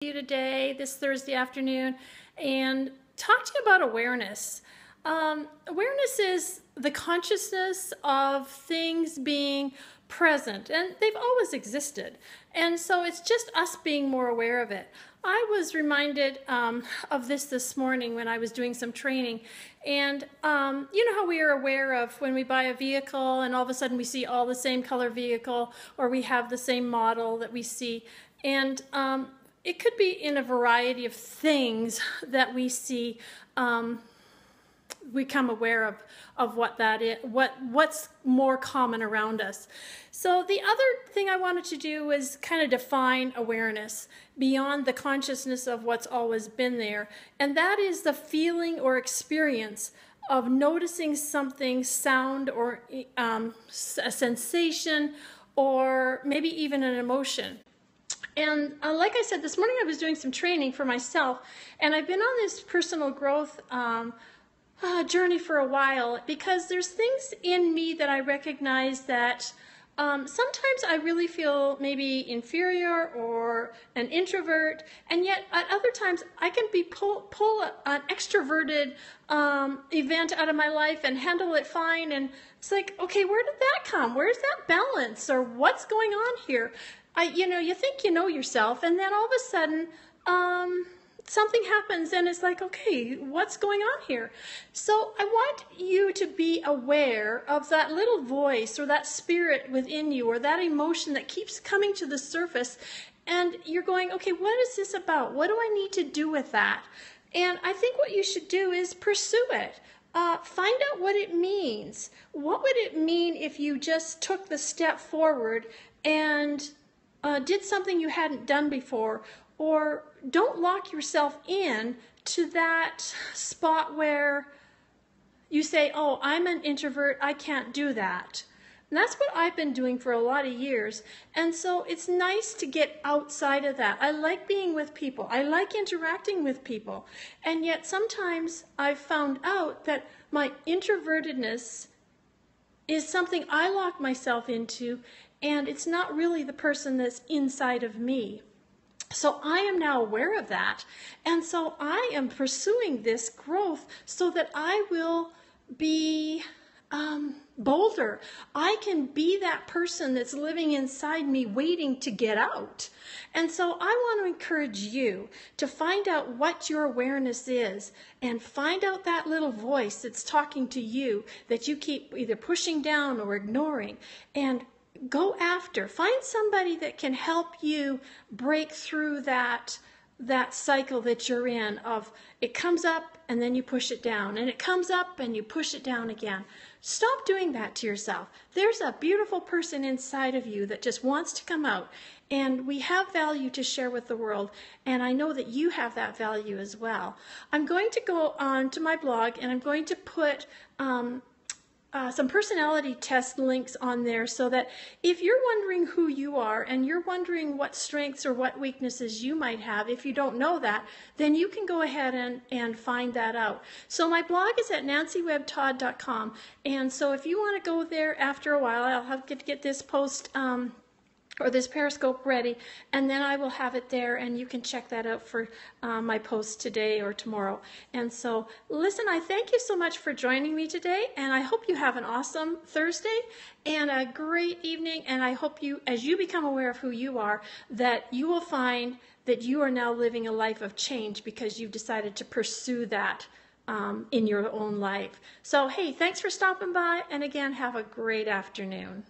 You today, this Thursday afternoon, and talk to you about awareness. Awareness is the consciousness of things being present, and they've always existed. And so it's just us being more aware of it. I was reminded of this morning when I was doing some training, and you know how we are aware of when we buy a vehicle and all of a sudden we see all the same color vehicle, or we have the same model that we see, and it could be in a variety of things that we see. We become aware of what that is, what's more common around us. So the other thing I wanted to do was kind of define awareness beyond the consciousness of what's always been there, and that is the feeling or experience of noticing something, sound or a sensation, or maybe even an emotion. And like I said, this morning I was doing some training for myself, and I've been on this personal growth journey for a while, because there's things in me that I recognize that sometimes I really feel maybe inferior or an introvert, and yet at other times I can pull an extroverted event out of my life and handle it fine. And it's like, okay, where did that come? Where's that balance, or what's going on here? You think you know yourself, and then all of a sudden, something happens, and it's like, okay, what's going on here? So I want you to be aware of that little voice, or that spirit within you, or that emotion that keeps coming to the surface, and you're going, okay, what is this about? What do I need to do with that? And I think what you should do is pursue it. Find out what it means. What would it mean if you just took the step forward and did something you hadn't done before? Or don't lock yourself in to that spot where you say, oh, I'm an introvert, I can't do that. And that's what I've been doing for a lot of years. And so it's nice to get outside of that. I like being with people. I like interacting with people. And yet sometimes I've found out that my introvertedness is something I lock myself into, and it's not really the person that's inside of me. So I am now aware of that, and so I am pursuing this growth so that I will be bolder. I can be that person that's living inside me waiting to get out. And so I want to encourage you to find out what your awareness is, and find out that little voice that's talking to you that you keep either pushing down or ignoring, and go after. Find somebody that can help you break through that cycle that you're in of it comes up and then you push it down, and it comes up and you push it down again. Stop doing that to yourself. There's a beautiful person inside of you that just wants to come out, and we have value to share with the world, and I know that you have that value as well. I'm going to go on to my blog, and I'm going to put some personality test links on there, so that if you're wondering who you are and you're wondering what strengths or what weaknesses you might have, if you don't know that, then you can go ahead and find that out. So my blog is at nancywebtodd.com, and so if you want to go there after a while, I'll have to get this post or this Periscope ready, and then I will have it there, and you can check that out for my post today or tomorrow. And so, listen, I thank you so much for joining me today, and I hope you have an awesome Thursday and a great evening, and I hope you, as you become aware of who you are, that you will find that you are now living a life of change because you've decided to pursue that in your own life. So, hey, thanks for stopping by, and again, have a great afternoon.